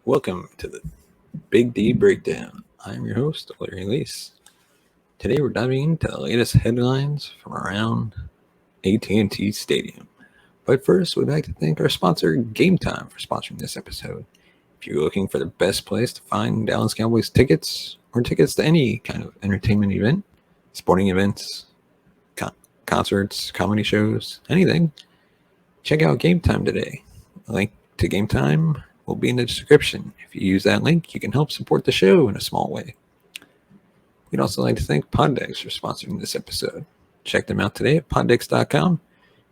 Welcome to the Big D Breakdown. I'm your host, Larry Lease. Today we're diving into the latest headlines from around AT&T Stadium. But first, we'd like to thank our sponsor, Game Time, for sponsoring this episode. If you're looking for the best place to find Dallas Cowboys tickets, or tickets to any kind of entertainment event, sporting events, concerts, comedy shows, anything, check out Game Time today. A link to Game Time will be in the description. If you use that link, you can help support the show in a small way. We'd also like to thank Poddex for sponsoring this episode. Check them out today at poddex.com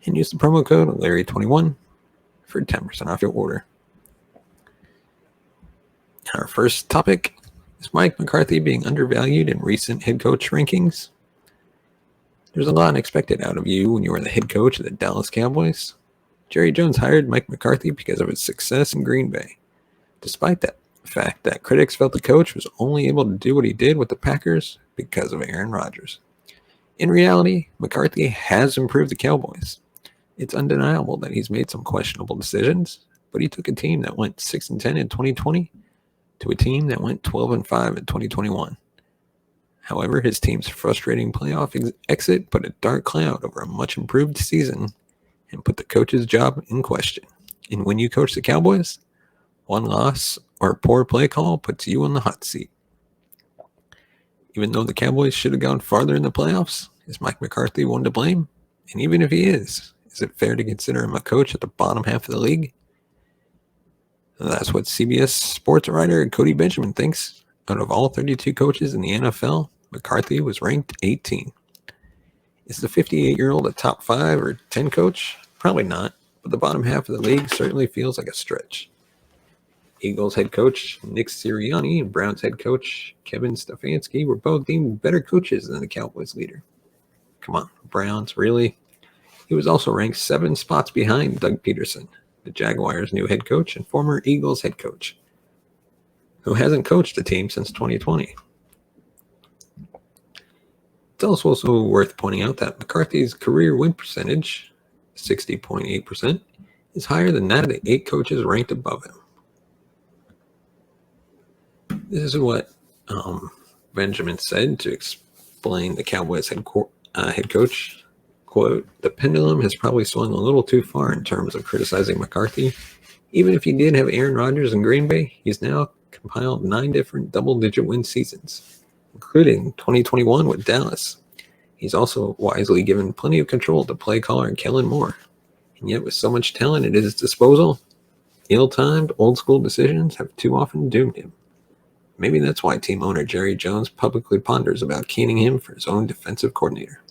and use the promo code Larry21 for 10% off your order. Our first topic is Mike McCarthy being undervalued in recent head coach rankings. There's a lot expected out of you when you were the head coach of the Dallas Cowboys. Jerry Jones hired Mike McCarthy because of his success in Green Bay. Despite that fact that critics felt the coach was only able to do what he did with the Packers because of Aaron Rodgers. In reality, McCarthy has improved the Cowboys. It's undeniable that he's made some questionable decisions, but he took a team that went 6-10 in 2020 to a team that went 12-5 in 2021. However, his team's frustrating playoff exit put a dark cloud over a much improved season and put the coach's job in question. And when you coach the Cowboys, one loss or a poor play call puts you on the hot seat. Even though the Cowboys should have gone farther in the playoffs, is Mike McCarthy one to blame? And even if he is it fair to consider him a coach at the bottom half of the league? That's what CBS sports writer Cody Benjamin thinks. Out of all 32 coaches in the NFL, McCarthy was ranked 18. Is the 58-year-old a top 5 or 10 coach? Probably not, but the bottom half of the league certainly feels like a stretch. Eagles head coach Nick Sirianni and Browns head coach Kevin Stefanski were both deemed better coaches than the Cowboys leader. Come on, Browns, really? He was also ranked 7 spots behind Doug Peterson, the Jaguars' new head coach and former Eagles head coach, who hasn't coached the team since 2020. It's also worth pointing out that McCarthy's career win percentage, 60.8%, is higher than that of the 8 coaches ranked above him. This is what Benjamin said to explain the Cowboys head coach. Quote, "The pendulum has probably swung a little too far in terms of criticizing McCarthy. Even if he did have Aaron Rodgers in Green Bay, he's now compiled 9 different double-digit win seasons, including 2021 with Dallas. He's also wisely given plenty of control to play caller Kellen Moore. And yet with so much talent at his disposal, ill-timed, old-school decisions have too often doomed him. Maybe that's why team owner Jerry Jones publicly ponders about keening him for his own defensive coordinator."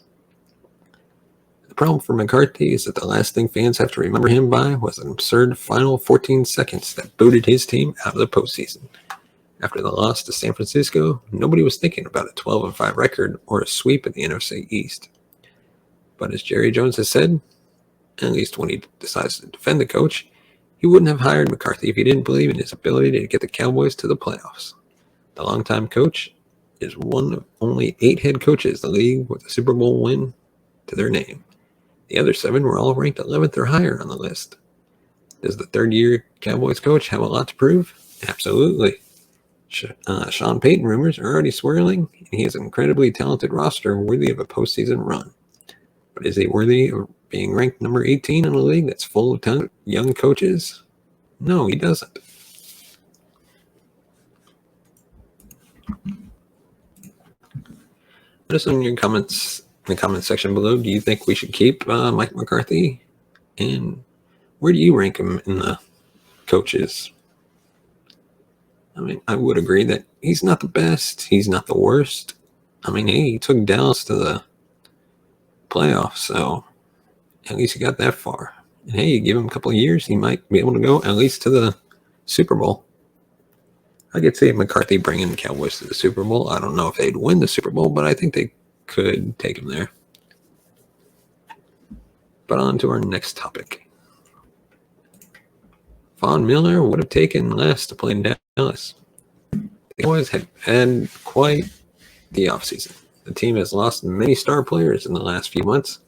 The problem for McCarthy is that the last thing fans have to remember him by was an absurd final 14 seconds that booted his team out of the postseason. After the loss to San Francisco, nobody was thinking about a 12-5 record or a sweep in the NFC East. But as Jerry Jones has said, at least when he decides to defend the coach, he wouldn't have hired McCarthy if he didn't believe in his ability to get the Cowboys to the playoffs. The longtime coach is one of only 8 head coaches in the league with a Super Bowl win to their name. The other 7 were all ranked 11th or higher on the list. Does the third-year Cowboys coach have a lot to prove? Absolutely. Sean Payton rumors are already swirling, and he has an incredibly talented roster worthy of a postseason run. But is he worthy of being ranked number 18 in a league that's full of talented young coaches? No, he doesn't. Let us know in your comments in the comment section below. Do you think we should keep Mike McCarthy? And where do you rank him in the coaches? I mean, I would agree that he's not the best. He's not the worst. I mean, hey, he took Dallas to the playoffs, so at least he got that far. And hey, you give him a couple of years, he might be able to go at least to the Super Bowl. I could see McCarthy bringing the Cowboys to the Super Bowl. I don't know if they'd win the Super Bowl, but I think they could take him there. But on to our next topic. Von Miller would have taken less to play in Dallas. The Cowboys have had quite the offseason. The team has lost many star players in the last few months,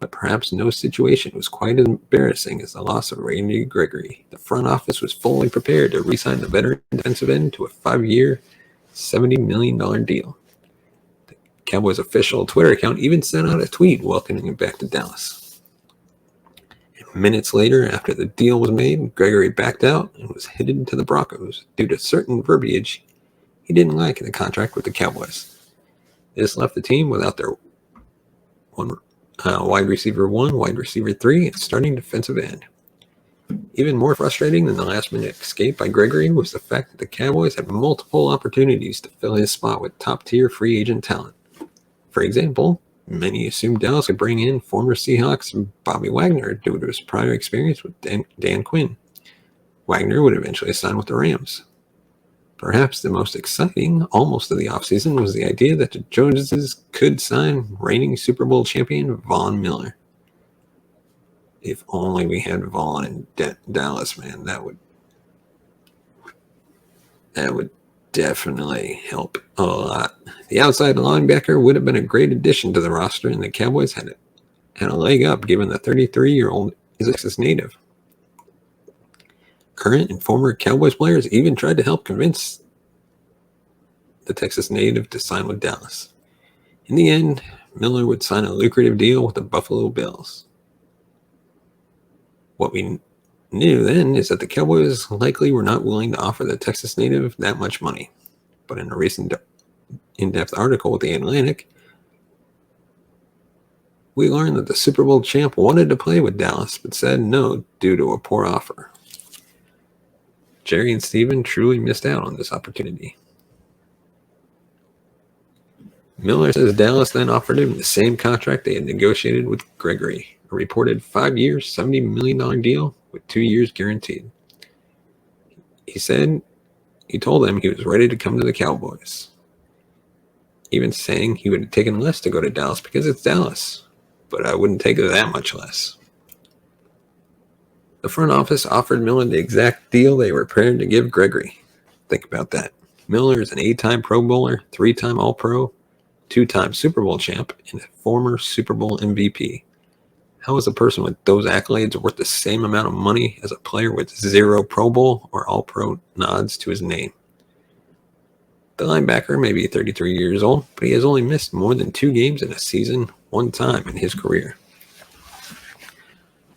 But perhaps no situation was quite as embarrassing as the loss of Randy Gregory. The front office was fully prepared to re-sign the veteran defensive end to a 5-year, $70 million deal. The Cowboys' official Twitter account even sent out a tweet welcoming him back to Dallas. And minutes later, after the deal was made, Gregory backed out and was headed to the Broncos due to certain verbiage he didn't like in the contract with the Cowboys. This left the team without their wide receiver 1, wide receiver 3, and starting defensive end. Even more frustrating than the last-minute escape by Gregory was the fact that the Cowboys had multiple opportunities to fill his spot with top-tier free agent talent. For example, many assumed Dallas would bring in former Seahawks Bobby Wagner due to his prior experience with Dan Quinn. Wagner would eventually sign with the Rams. Perhaps the most exciting, almost of the offseason, was the idea that the Joneses could sign reigning Super Bowl champion Von Miller. If only we had Von in Dallas, man, that would definitely help a lot. The outside linebacker would have been a great addition to the roster, and the Cowboys had a leg up given the 33-year-old is a Texas native. Current and former Cowboys players even tried to help convince the Texas native to sign with Dallas. In the end, Miller would sign a lucrative deal with the Buffalo Bills. What we knew then is that the Cowboys likely were not willing to offer the Texas native that much money. But in a recent in-depth article with The Atlantic, we learned that the Super Bowl champ wanted to play with Dallas but said no due to a poor offer. Jerry and Steven truly missed out on this opportunity. Miller says Dallas then offered him the same contract they had negotiated with Gregory, a reported 5 years, $70 million deal with 2 years guaranteed. He said he told them he was ready to come to the Cowboys, even saying he would have taken less to go to Dallas because it's Dallas, but I wouldn't take it that much less. The front office offered Miller the exact deal they were prepared to give Gregory. Think about that. Miller is an 8-time Pro Bowler, 3-time All-Pro, 2-time Super Bowl champ, and a former Super Bowl MVP. How is a person with those accolades worth the same amount of money as a player with 0 Pro Bowl or All-Pro nods to his name? The linebacker may be 33 years old, but he has only missed more than 2 games in a season one time in his career.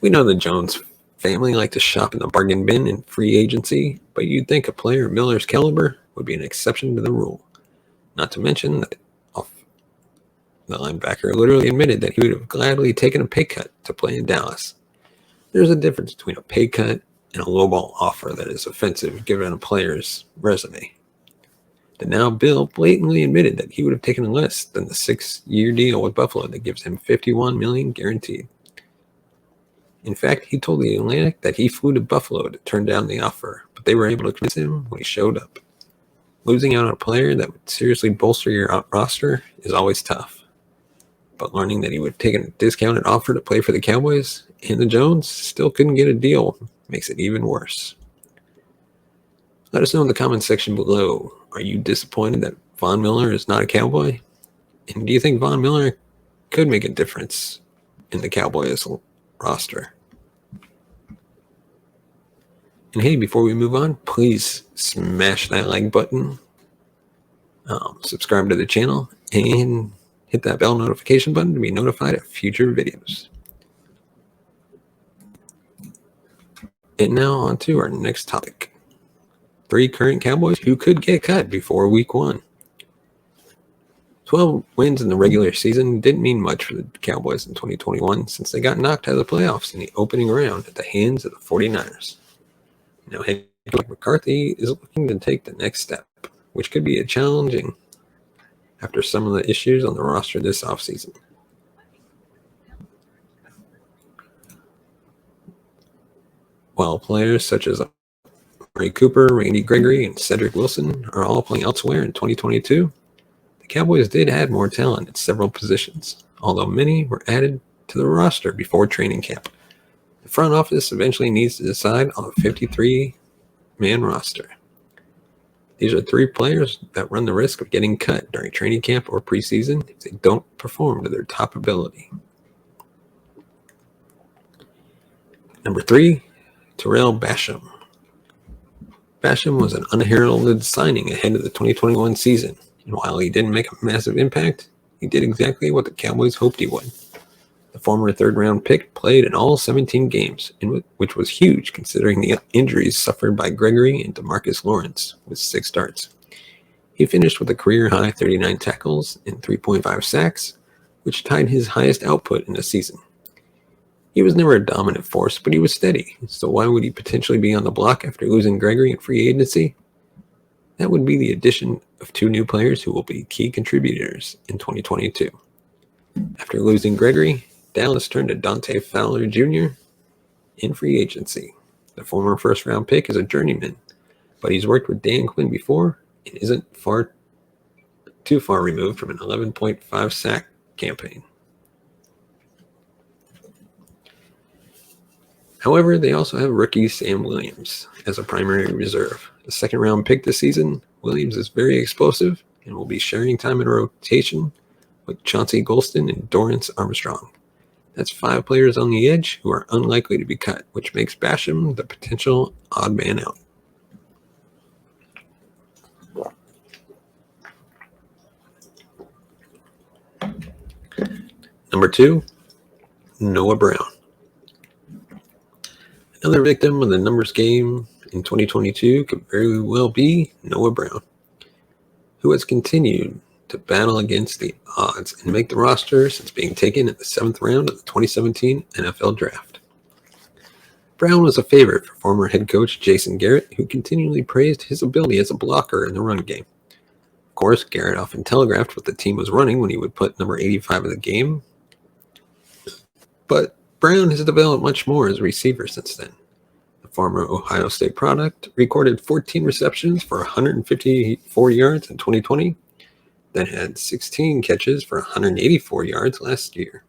We know the Jones family like to shop in the bargain bin in free agency, but you'd think a player of Miller's caliber would be an exception to the rule. Not to mention that the linebacker literally admitted that he would have gladly taken a pay cut to play in Dallas. There's a difference between a pay cut and a lowball offer that is offensive given a player's resume. The now Bill blatantly admitted that he would have taken less than the 6-year deal with Buffalo that gives him $51 million guaranteed. In fact, he told The Atlantic that he flew to Buffalo to turn down the offer, but they were able to convince him when he showed up. Losing out on a player that would seriously bolster your roster is always tough. But learning that he would take a discounted offer to play for the Cowboys and the Jones still couldn't get a deal makes it even worse. Let us know in the comments section below. Are you disappointed that Von Miller is not a Cowboy? And do you think Von Miller could make a difference in the Cowboys roster? And hey, before we move on, please smash that like button, subscribe to the channel, and hit that bell notification button to be notified of future videos. And now on to our next topic. 3 current Cowboys who could get cut before week 1. 12 wins in the regular season didn't mean much for the Cowboys in 2021 since they got knocked out of the playoffs in the opening round at the hands of the 49ers. Now, head coach McCarthy is looking to take the next step, which could be challenging after some of the issues on the roster this offseason. While players such as Ray Cooper, Randy Gregory, and Cedric Wilson are all playing elsewhere in 2022, the Cowboys did add more talent at several positions, although many were added to the roster before training camp. The front office eventually needs to decide on a 53-man roster. These are 3 players that run the risk of getting cut during training camp or preseason if they don't perform to their top ability. Number 3, Terrell Basham. Basham was an unheralded signing ahead of the 2021 season, and while he didn't make a massive impact, he did exactly what the Cowboys hoped he would. The former third-round pick played in all 17 games, which was huge considering the injuries suffered by Gregory and DeMarcus Lawrence with 6 starts. He finished with a career-high 39 tackles and 3.5 sacks, which tied his highest output in the season. He was never a dominant force, but he was steady, so why would he potentially be on the block after losing Gregory in free agency? That would be the addition of 2 new players who will be key contributors in 2022. After losing Gregory, Dallas turned to Dante Fowler Jr. in free agency. The former first-round pick is a journeyman, but he's worked with Dan Quinn before and isn't too far removed from an 11.5 sack campaign. However, they also have rookie Sam Williams as a primary reserve. The second-round pick this season, Williams is very explosive and will be sharing time in rotation with Chauncey Golston and Dorrance Armstrong. That's 5 players on the edge who are unlikely to be cut, which makes Basham the potential odd man out. Number 2, Noah Brown. Another victim of the numbers game in 2022 could very well be Noah Brown, who has continued to battle against the odds and make the roster since being taken in the 7th round of the 2017 NFL Draft. Brown was a favorite for former head coach Jason Garrett, who continually praised his ability as a blocker in the run game. Of course, Garrett often telegraphed what the team was running when he would put number 85 in the game, but Brown has developed much more as a receiver since then. The former Ohio State product recorded 14 receptions for 154 yards in 2020, then had 16 catches for 184 yards last year.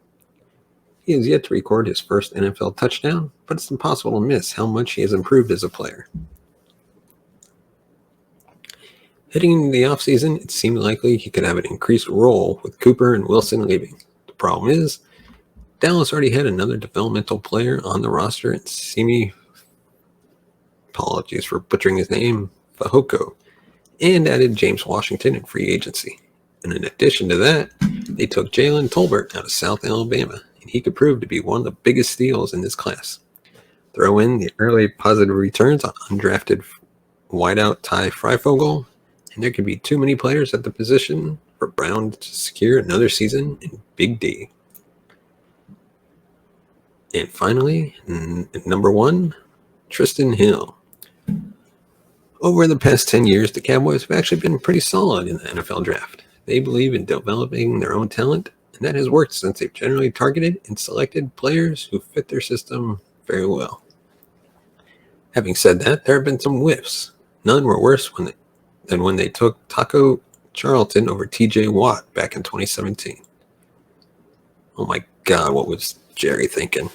He has yet to record his first NFL touchdown, but it's impossible to miss how much he has improved as a player. Heading into the offseason, it seemed likely he could have an increased role with Cooper and Wilson leaving. The problem is, Dallas already had another developmental player on the roster in Simi, apologies for butchering his name, Fehoko, and added James Washington in free agency. And in addition to that, they took Jalen Tolbert out of South Alabama, and he could prove to be one of the biggest steals in this class. Throw in the early positive returns on undrafted wideout Ty Freifogel, and there could be too many players at the position for Brown to secure another season in Big D. And finally, number 1, Tristan Hill. Over the past 10 years, the Cowboys have actually been pretty solid in the NFL draft. They believe in developing their own talent, and that has worked since they've generally targeted and selected players who fit their system very well. Having said that, there have been some whiffs. None were worse than when they took Taco Charlton over TJ Watt back in 2017. Oh my God, what was Jerry thinking?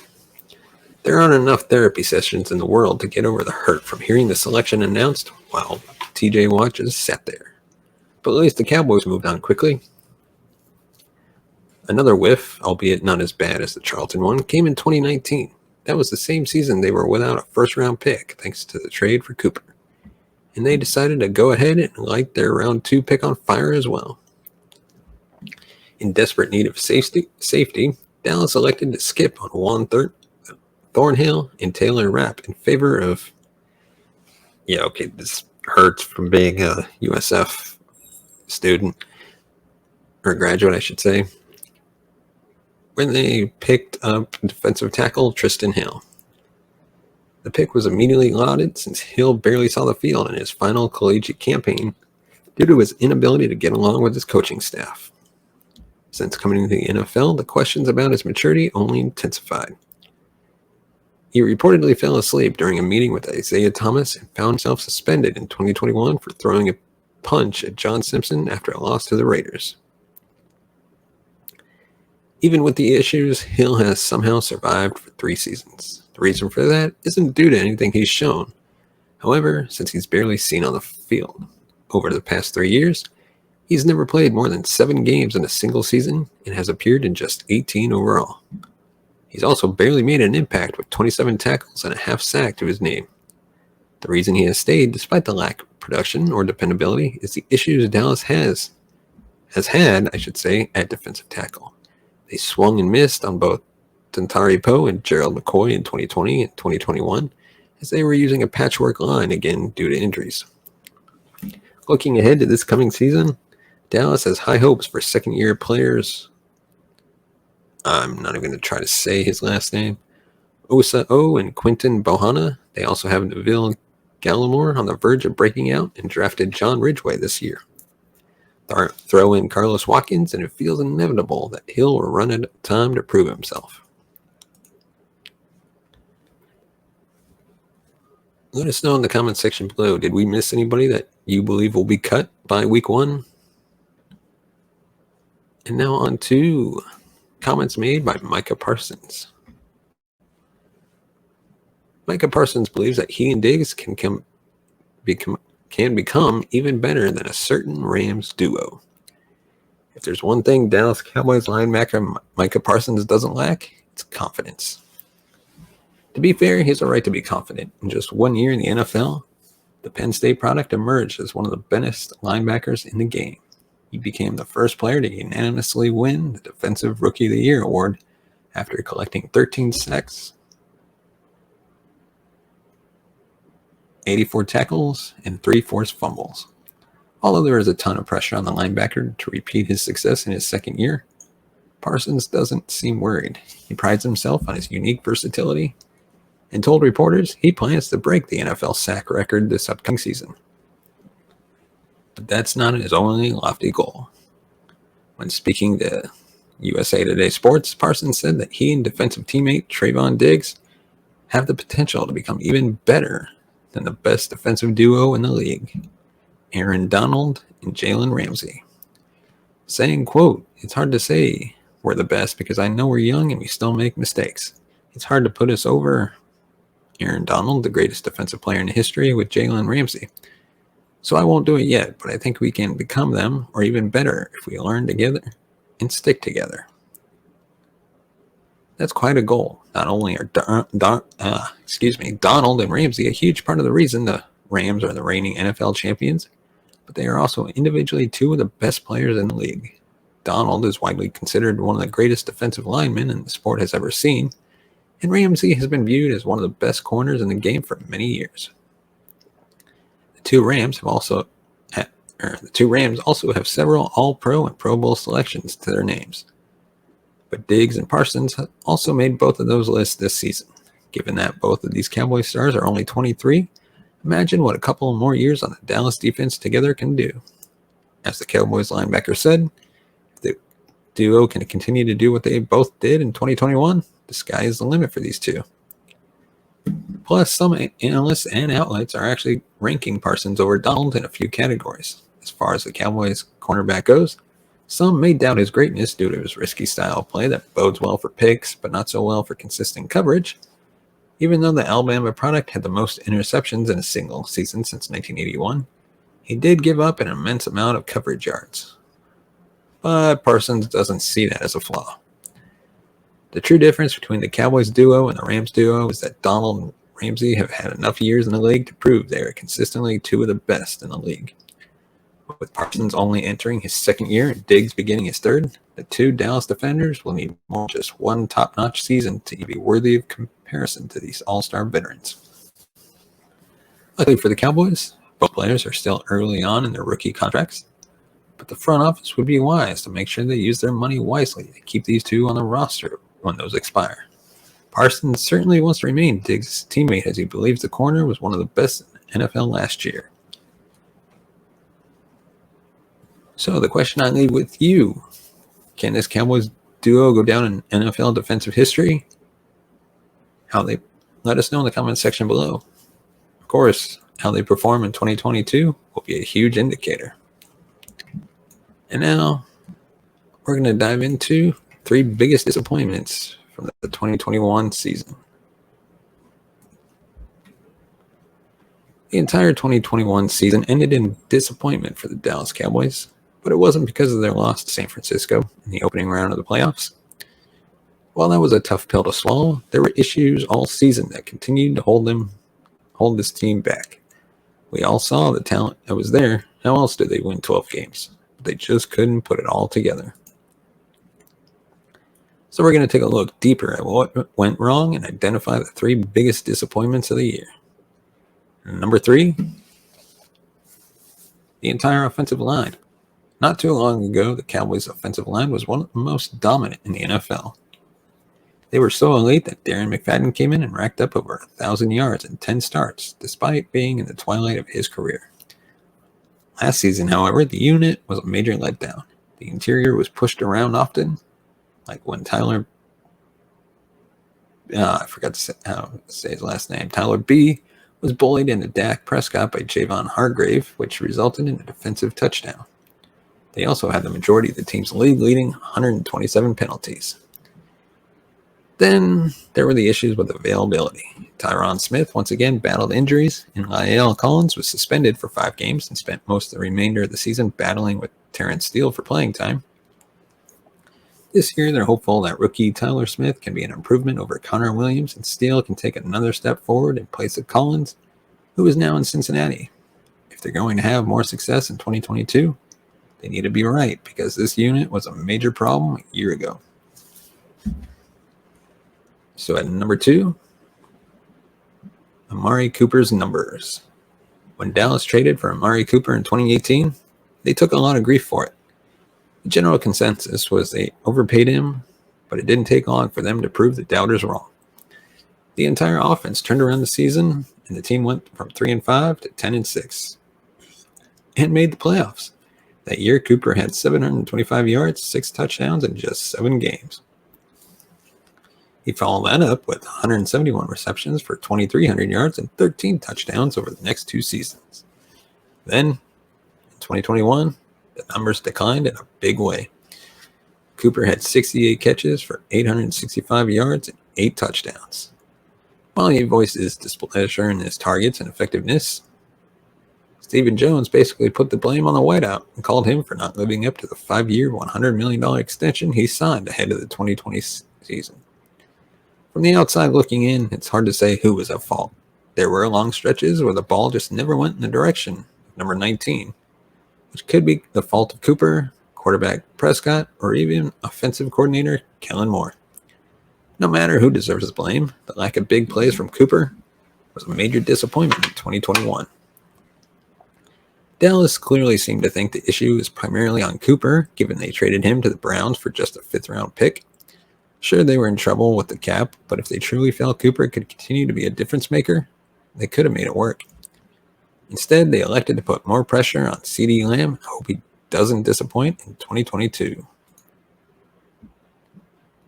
There aren't enough therapy sessions in the world to get over the hurt from hearing the selection announced while TJ Watt just sat there. But at least the Cowboys moved on quickly. Another whiff, albeit not as bad as the Charlton one, came in 2019. That was the same season they were without a first-round pick thanks to the trade for Cooper. And they decided to go ahead and light their round 2 pick on fire as well. In desperate need of safety, Dallas elected to skip on Juan Thornhill and Taylor Rapp in favor of, this hurts from being a USF student, or graduate, I should say, when they picked up defensive tackle Tristan Hill. The pick was immediately lauded since Hill barely saw the field in his final collegiate campaign due to his inability to get along with his coaching staff. Since coming to the NFL, the questions about his maturity only intensified. He reportedly fell asleep during a meeting with Isaiah Thomas and found himself suspended in 2021 for throwing a punch at John Simpson after a loss to the Raiders. Even with the issues, Hill has somehow survived for 3 seasons. The reason for that isn't due to anything he's shown. However, since he's barely seen on the field over the past 3 years, he's never played more than 7 games in a single season and has appeared in just 18 overall. He's also barely made an impact with 27 tackles and a half sack to his name. The reason he has stayed, despite the lack of production or dependability, is the issues Dallas has had, at defensive tackle. They swung and missed on both Tantari Poe and Gerald McCoy in 2020 and 2021, as they were using a patchwork line again due to injuries. Looking ahead to this coming season, Dallas has high hopes for second-year players. I'm not even going to try to say his last name. Osa O and Quinton Bohanna. They also have Neville Gallimore on the verge of breaking out and drafted John Ridgway this year. Throw in Carlos Watkins, and it feels inevitable that Hill will run out of time to prove himself. Let us know in the comment section below. Did we miss anybody that you believe will be cut by week 1? And now on to comments made by Micah Parsons. Micah Parsons believes that he and Diggs can become even better than a certain Rams duo. If there's one thing Dallas Cowboys linebacker Micah Parsons doesn't lack, it's confidence. To be fair, he has a right to be confident. In just 1 year in the NFL, the Penn State product emerged as one of the best linebackers in the game. He became the first player to unanimously win the Defensive Rookie of the Year award after collecting 13 sacks, 84 tackles, and 3 forced fumbles. Although there is a ton of pressure on the linebacker to repeat his success in his second year, Parsons doesn't seem worried. He prides himself on his unique versatility and told reporters he plans to break the NFL sack record this upcoming season. But that's not his only lofty goal. When speaking to USA Today Sports, Parsons said that he and defensive teammate Trayvon Diggs have the potential to become even better than the best defensive duo in the league, Aaron Donald and Jalen Ramsey. Saying, quote, "It's hard to say we're the best because I know we're young and we still make mistakes. It's hard to put us over Aaron Donald, the greatest defensive player in history, with Jalen Ramsey. So I won't do it yet, but I think we can become them or even better if we learn together and stick together." That's quite a goal. Not only are Donald and Ramsey a huge part of the reason the Rams are the reigning NFL champions, but they are also individually 2 of the best players in the league. Donald is widely considered one of the greatest defensive linemen the sport has ever seen, and Ramsey has been viewed as one of the best corners in the game for many years. The two Rams also have several All-Pro and Pro Bowl selections to their names. But Diggs and Parsons also made both of those lists this season. Given that both of these Cowboys stars are only 23, imagine what a couple more years on the Dallas defense together can do. As the Cowboys linebacker said, if the duo can continue to do what they both did in 2021, the sky is the limit for these two. Plus, some analysts and outlets are actually ranking Parsons over Donald in a few categories. As far as the Cowboys cornerback goes, some may doubt his greatness due to his risky style of play that bodes well for picks, but not so well for consistent coverage. Even though the Alabama product had the most interceptions in a single season since 1981, he did give up an immense amount of coverage yards. But Parsons doesn't see that as a flaw. The true difference between the Cowboys duo and the Rams duo is that Donald and Ramsey have had enough years in the league to prove they are consistently 2 of the best in the league. With Parsons only entering his second year and Diggs beginning his third, the 2 Dallas defenders will need more than just one top-notch season to be worthy of comparison to these all-star veterans. Luckily for the Cowboys, both players are still early on in their rookie contracts, but the front office would be wise to make sure they use their money wisely to keep these 2 on the roster when those expire. Parsons certainly wants to remain Diggs' teammate as he believes the corner was one of the best in the NFL last year. So the question I leave with you, can this Cowboys duo go down in NFL defensive history? Let us know in the comment section below. Of course, how they perform in 2022 will be a huge indicator. And now we're going to dive into 3 biggest disappointments from the 2021 season. The entire 2021 season ended in disappointment for the Dallas Cowboys, but it wasn't because of their loss to San Francisco in the opening round of the playoffs. While that was a tough pill to swallow, there were issues all season that continued to hold this team back. We all saw the talent that was there. How else did they win 12 games? They just couldn't put it all together. So we're going to take a look deeper at what went wrong and identify the 3 biggest disappointments of the year. Number 3, the entire offensive line. Not too long ago, the Cowboys' offensive line was one of the most dominant in the NFL. They were so elite that Darren McFadden came in and racked up over 1,000 yards in 10 starts, despite being in the twilight of his career. Last season, however, the unit was a major letdown. The interior was pushed around often, like when Tyler his last name. Tyler B. was bullied into Dak Prescott by Javon Hargrave, which resulted in a defensive touchdown. They also had the majority of the team's league-leading 127 penalties. Then there were the issues with availability. Tyron Smith once again battled injuries, and La'el Collins was suspended for 5 games and spent most of the remainder of the season battling with Terrence Steele for playing time. This year, they're hopeful that rookie Tyler Smith can be an improvement over Connor Williams, and Steele can take another step forward in place of Collins, who is now in Cincinnati. If they're going to have more success in 2022, they need to be right, because this unit was a major problem a year ago. So at number 2, Amari Cooper's numbers. When Dallas traded for Amari Cooper in 2018, they took a lot of grief for it. The general consensus was they overpaid him, but it didn't take long for them to prove the doubters wrong. The entire offense turned around the season, and the team went from 3-5 to 10-6, and made the playoffs. That year, Cooper had 725 yards, 6 touchdowns in just 7 games. He followed that up with 171 receptions for 2,300 yards and 13 touchdowns over the next 2 seasons. Then, in 2021, the numbers declined in a big way. Cooper had 68 catches for 865 yards and 8 touchdowns. While he voiced his displeasure in his targets and effectiveness, Stephen Jones basically put the blame on the whiteout and called him for not living up to the 5-year, $100 million extension he signed ahead of the 2020 season. From the outside looking in, it's hard to say who was at fault. There were long stretches where the ball just never went in the direction of number 19, which could be the fault of Cooper, quarterback Prescott, or even offensive coordinator Kellen Moore. No matter who deserves his blame, the lack of big plays from Cooper was a major disappointment in 2021. Dallas clearly seemed to think the issue is primarily on Cooper, given they traded him to the Browns for just a 5th-round pick. Sure, they were in trouble with the cap, but if they truly felt Cooper could continue to be a difference maker, they could have made it work. Instead, they elected to put more pressure on CeeDee Lamb and hope he doesn't disappoint in 2022.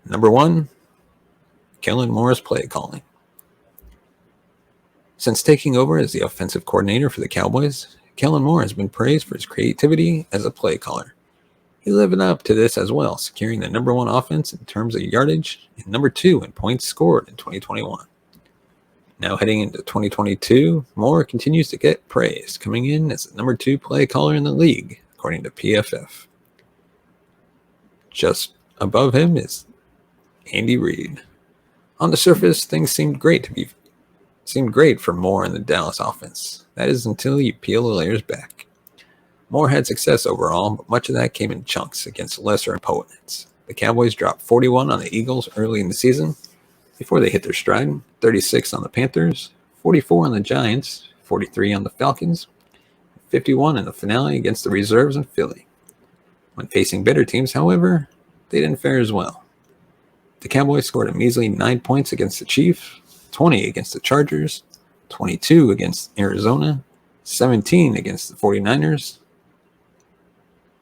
Number 1, Kellen Moore's play calling. Since taking over as the offensive coordinator for the Cowboys, Kellen Moore has been praised for his creativity as a play caller. He lived up to this as well, securing the number 1 offense in terms of yardage and number 2 in points scored in 2021. Now heading into 2022, Moore continues to get praise, coming in as the number 2 play caller in the league, according to PFF. Just above him is Andy Reid. On the surface, things seemed great for Moore in the Dallas offense. That is until you peel the layers back. Moore had success overall, but much of that came in chunks against lesser opponents. The Cowboys dropped 41 on the Eagles early in the season before they hit their stride, 36 on the Panthers, 44 on the Giants, 43 on the Falcons, 51 in the finale against the reserves in Philly. When facing better teams, however, they didn't fare as well. The Cowboys scored a measly 9 points against the Chiefs, 20 against the Chargers, 22 against Arizona, 17 against the 49ers,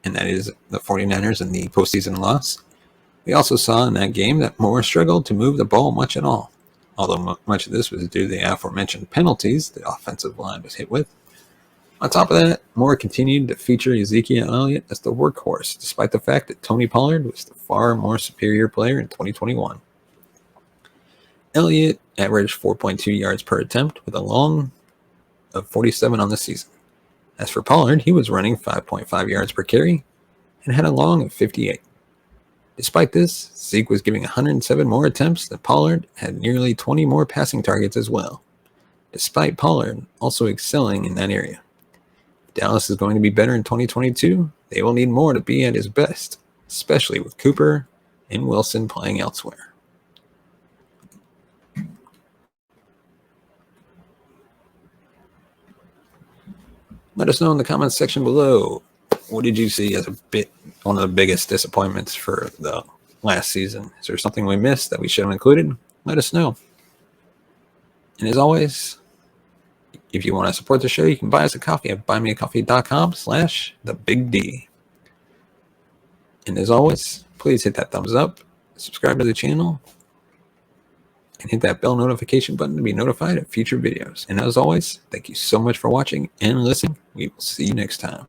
and that is the 49ers in the postseason loss. We also saw in that game that Moore struggled to move the ball much at all, although much of this was due to the aforementioned penalties the offensive line was hit with. On top of that, Moore continued to feature Ezekiel Elliott as the workhorse, despite the fact that Tony Pollard was the far more superior player in 2021. Elliott averaged 4.2 yards per attempt with a long of 47 on the season. As for Pollard, he was running 5.5 yards per carry and had a long of 58. Despite this, Zeke was giving 107 more attempts than Pollard had nearly 20 more passing targets as well, despite Pollard also excelling in that area. If Dallas is going to be better in 2022, they will need more to be at his best, especially with Cooper and Wilson playing elsewhere. Let us know in the comments section below. What did you see as one of the biggest disappointments for the last season? Is there something we missed that we should have included? Let us know. And as always, if you want to support the show, you can buy us a coffee at buymeacoffee.com/thebigd. And as always, please hit that thumbs up, subscribe to the channel, and hit that bell notification button to be notified of future videos. And as always, thank you so much for watching and listening. We will see you next time.